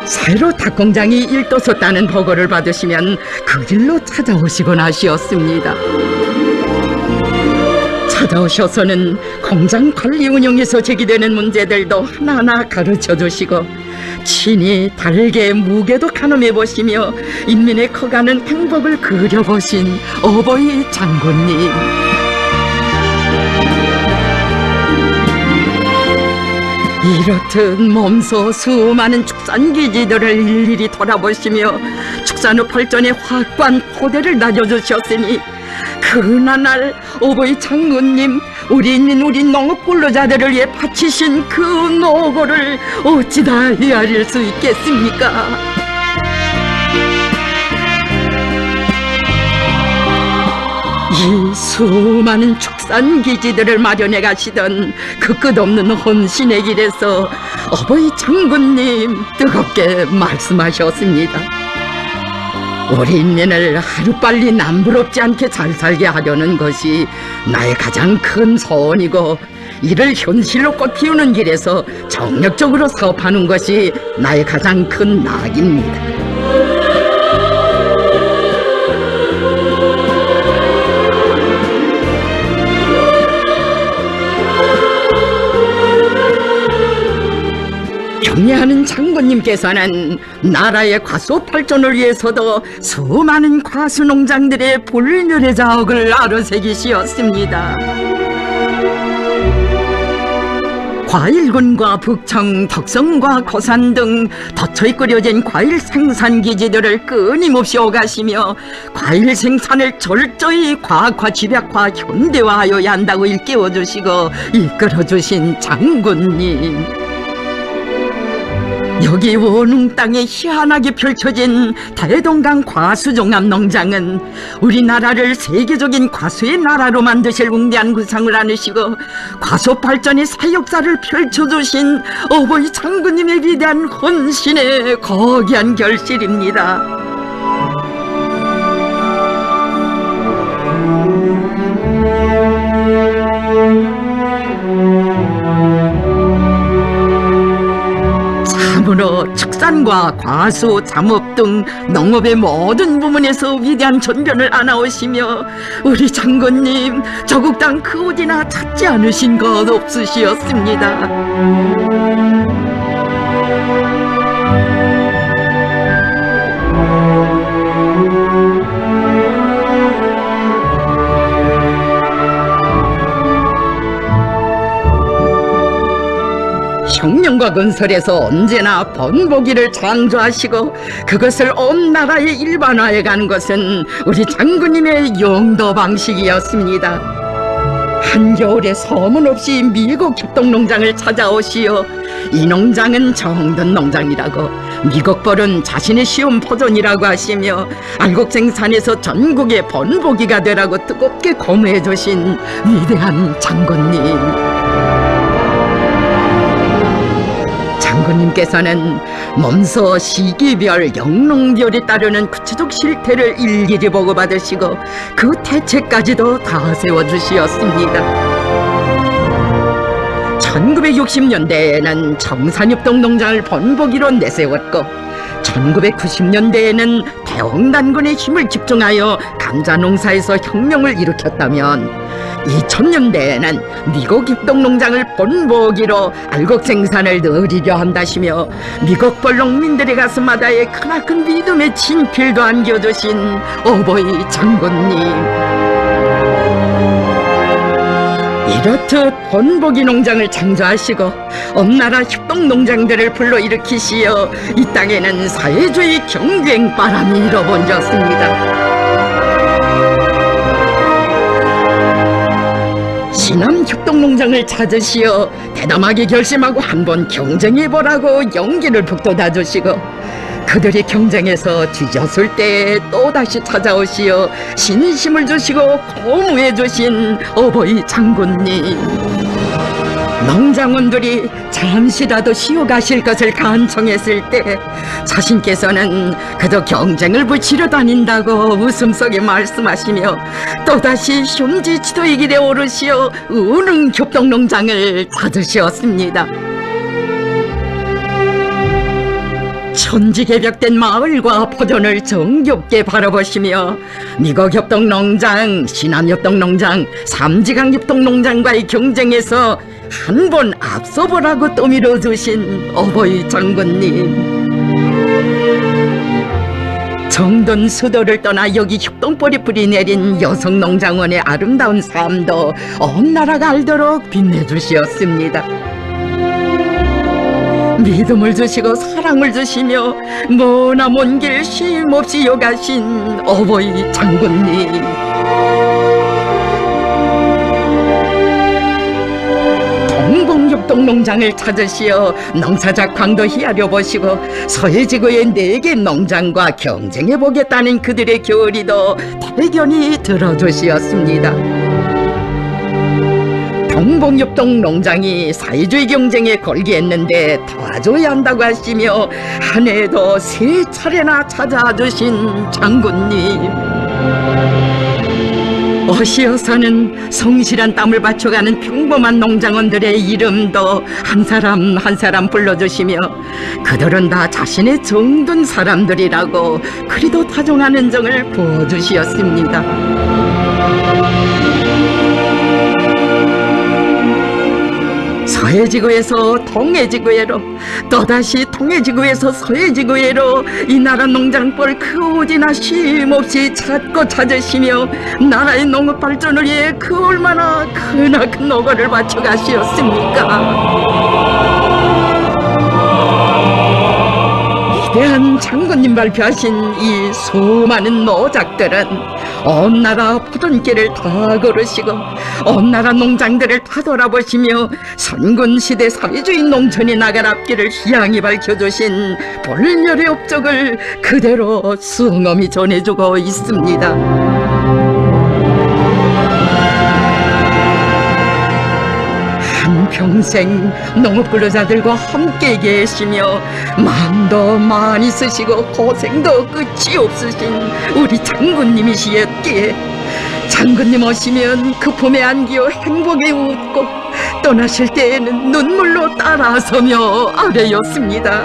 새로 닭 공장이 일도 섰다는 보고를 받으시면 그 길로 찾아오시곤 하시었습니다. 찾아오셔서는 공장 관리 운영에서 제기되는 문제들도 하나하나 가르쳐 주시고 친히 달게 무게도 가늠해 보시며 인민의 커가는 행복을 그려보신 어버이 장군님, 이렇듯 몸소 수많은 축산기지들을 일일이 돌아보시며 축산업 발전에 확고한 토대를 다져주셨으니 그나날 어버이 장군님, 우리 인민, 우리 농업 근로자들을 위해 바치신 그 노고를 어찌 다 헤아릴 수 있겠습니까? 이 수많은 축산기지들을 마련해 가시던 그 끝없는 헌신의 길에서 어버이 장군님 뜨겁게 말씀하셨습니다. 우리 인민을 하루빨리 남부럽지 않게 잘 살게 하려는 것이 나의 가장 큰 소원이고, 이를 현실로 꽃피우는 길에서 정력적으로 사업하는 것이 나의 가장 큰 낙입니다. 경례하는 장군님께서는 나라의 과수업 발전을 위해서도 수많은 과수농장들의 불멸의 자업을 아로새기시었습니다. 과일군과 북청, 덕성과 고산 등 덧쳐 꾸려진 과일 생산기지들을 끊임없이 오가시며 과일 생산을 철저히 과학화, 집약화, 현대화하여야 한다고 일깨워주시고 이끌어주신 장군님, 여기 원웅 땅에 희한하게 펼쳐진 대동강 과수종합농장은 우리나라를 세계적인 과수의 나라로 만드실 웅대한 구상을 안으시고 과수 발전의 새 역사를 펼쳐주신 어버이 장군님의 위대한 헌신의 거대한 결실입니다. 참으로 축산과 과수, 잠업 등 농업의 모든 부문에서 위대한 전변을 안아오시며 우리 장군님 조국 땅 그 어디나 찾지 않으신 것 없으시었습니다. 혁명과 건설에서 언제나 번복이를 창조하시고 그것을 온 나라에 일반화해 가는 것은 우리 장군님의 용도 방식이었습니다. 한겨울에 소문없이 미국 협동농장을 찾아오시어 이 농장은 정든 농장이라고, 미국벌은 자신의 시험 포존이라고 하시며 알곡생산에서 전국의 번복이가 되라고 뜨겁게 고무해 주신 위대한 장군님, 장군님께서는 몸소 시기별, 영농별에 따르는 구체적 실태를 일일이 보고받으시고 그 대책까지도 다 세워주시었습니다. 1960년대에는 청산협동농장을 번복이로 내세웠고 1990년대에는 대홍단군의 힘을 집중하여 감자농사에서 혁명을 일으켰다면 2000년대에는 미국 협동농장을 번복이로 알곡 생산을 늘리려 한다시며 미국벌 농민들의 가슴마다에 크나큰 믿음의 진필도 안겨주신 어버이 장군님, 이렇듯 번복이 농장을 창조하시고 엄나라 협동농장들을 불러일으키시어 이 땅에는 사회주의 경쟁바람이 일어번졌습니다. 신암 협동농장을 찾으시어 대담하게 결심하고 한번 경쟁해보라고 용기를 북돋아주시고 그들이 경쟁에서 뒤졌을 때 또다시 찾아오시어 신심을 주시고 고무해 주신 어버이 장군님, 농장원들이 잠시라도 쉬어가실 것을 간청했을 때 자신께서는 그저 경쟁을 붙이러 다닌다고 웃음속에 말씀하시며 또다시 흉지치도의 길에 오르시어 은흥협동농장을 찾으시었습니다. 천지개벽된 마을과 포전을 정겹게 바라보시며 미국협동농장, 신안협동농장, 삼지강협동농장과의 경쟁에서 한 번 앞서보라고 떠밀어 주신 어버이 장군님, 정든 수도를 떠나 여기 협동벌이 뿌리 내린 여성농장원의 아름다운 삶도 온 나라가 알도록 빛내주시었습니다. 믿음을 주시고 사랑을 주시며 머나먼 길 쉼없이 여가신 어버이 장군님, 동봉협동농장을 찾으시어 농사작황도 헤아려 보시고 서해지구의 4개 농장과 경쟁해보겠다는 그들의 교리도 대견히 들어주시었습니다. 동봉협동농장이 사회주의 경쟁에 걸기했는데 도와줘야 한다고 하시며 한 해에도 3차례나 찾아주신 장군님, 어시어서는 성실한 땀을 바쳐가는 평범한 농장원들의 이름도 한 사람 한 사람 불러주시며 그들은 다 자신의 정든 사람들이라고 그리도 다정한 정을 부어주시었습니다. 서해지구에서 동해지구해로, 또다시 동해지구에서 서해지구해로 이 나라 농장벌 그 어디나 쉼없이 찾고 찾으시며 나라의 농업 발전을 위해 그 얼마나 크나큰 노고를 바쳐가시었습니까? 위대한 장군님 발표하신 이 수많은 노작들은 온 나라 포전길을 다 걸으시고 온 나라 농장들을 다 돌아보시며 선군시대 사회주의 농촌이 나갈 앞길을 희양히 밝혀주신 불멸의 업적을 그대로 수응엄히 전해주고 있습니다. 한평생 농업근로자들과 함께 계시며 마음도 많이 쓰시고 고생도 끝이 없으신 우리 장군님이시였기에 장군님 오시면 그 품에 안기어 행복에 웃고 떠나실 때에는 눈물로 따라서며 아뢰었습니다.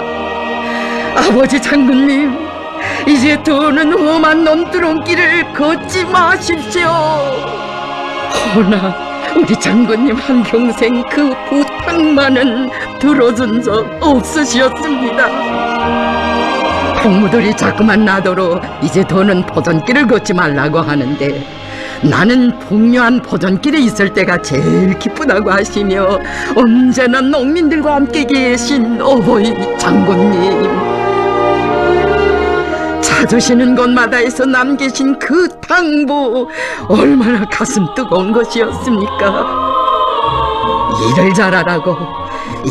아버지 장군님, 이제 더는 험한 논두렁길을 걷지 마십시오. 허나 우리 장군님 한평생 그 부탁만은 들어준 적 없으셨습니다. 동무들이 자꾸만 나더러 이제 더는 포전길을 걷지 말라고 하는데 나는 풍요한 포전길에 있을 때가 제일 기쁘다고 하시며 언제나 농민들과 함께 계신 어버이 장군님, 찾으시는 곳마다에서 남기신 그 당부 얼마나 가슴 뜨거운 것이었습니까? 일을 잘하라고,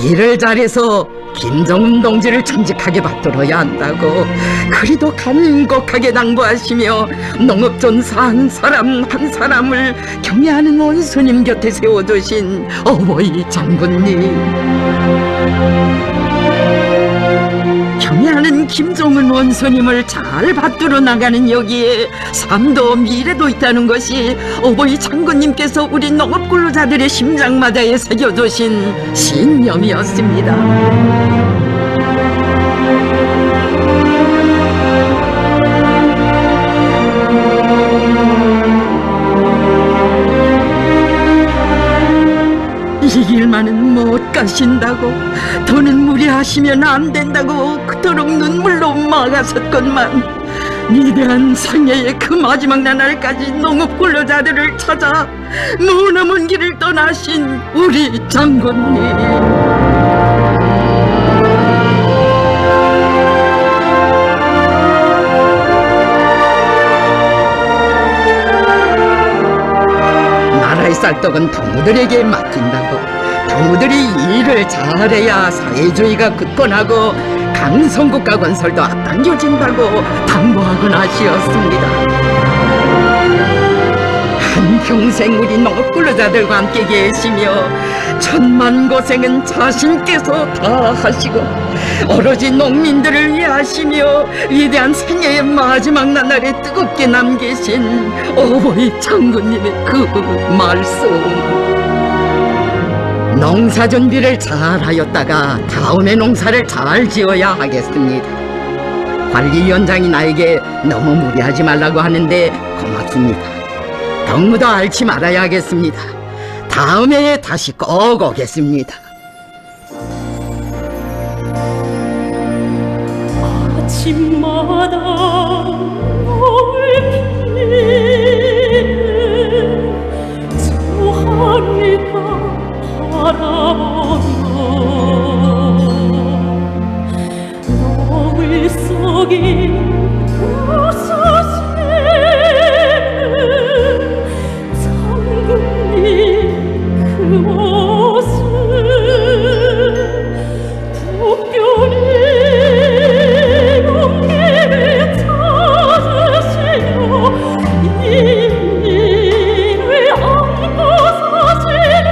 일을 잘해서 김정은 동지를 전직하게 받들어야 한다고 그리도 간곡하게 당부하시며 농업전사 한 사람 한 사람을 경애하는 원수님 곁에 세워두신 어버이 장군님, 경애하는 김정은 원수님을 잘 받들어 나가는 여기에 삶도 미래도 있다는 것이 어버이 장군님께서 우리 농업근로자들의 심장마다에 새겨두신 신념이었습니다. 이 길만은 못 가신다고, 더는 무리하시면 안 된다고 그토록 눈물로 막아섰건만 위대한 상해의 그 마지막 나날까지 농업근로자들을 찾아 머나먼 길을 떠나신 우리 장군님, 나라의 쌀떡은 동무들에게 맡긴다고, 동무들이 일을 잘해야 사회주의가 굳건하고 강성국가 건설도 앞당겨진다고 당부하곤 하시었습니다. 한평생 우리 농업근로자들과 함께 계시며 천만 고생은 자신께서 다 하시고 오로지 농민들을 위해 하시며 위대한 생애의 마지막 나날에 뜨겁게 남기신 어버이 장군님의 그 말씀. 농사 준비를 잘 하였다가 다음에 농사를 잘 지어야 하겠습니다. 관리위원장이 나에게 너무 무리하지 말라고 하는데 고맙습니다. 덕무도 앓지 말아야 하겠습니다. 다음에 다시 꼭 오겠습니다. 아침마다 너를 피는 저 하늘가 바라보며 노을 속에 웃으시는 장군님 그 모습 특별히 용기를 찾으시며 이 일을 안고 사시는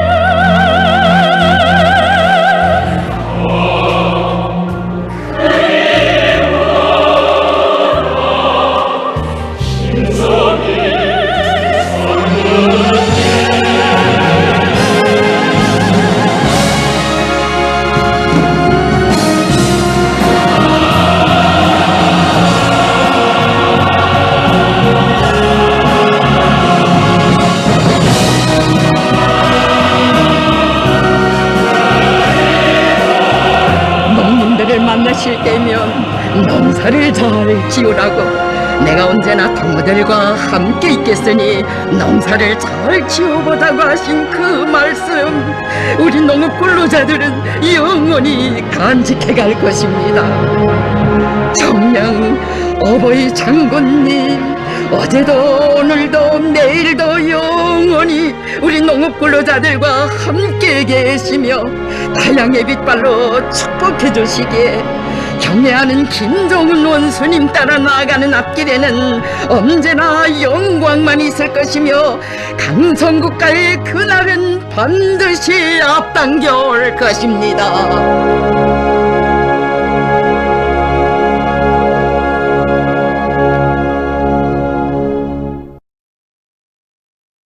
농민들을 만나실 때면 농사를 잘 지으라고 내가 언제나 덕무들과 함께 있겠으니 농사를 잘 지어보자고 하신 그 말씀 우리 농업 근로자들은 영원히 간직해 갈 것입니다. 정녕 어버이 장군님 어제도 오늘도 내일도 영원히 우리 농업 근로자들과 함께 계시며 타양의 빛발로 축복해 주시기에 경애하는 김종은 원수님 따라 나아가는 앞길에는 언제나 영광만 있을 것이며 강성국가의 그날은 반드시 앞당겨 올 것입니다.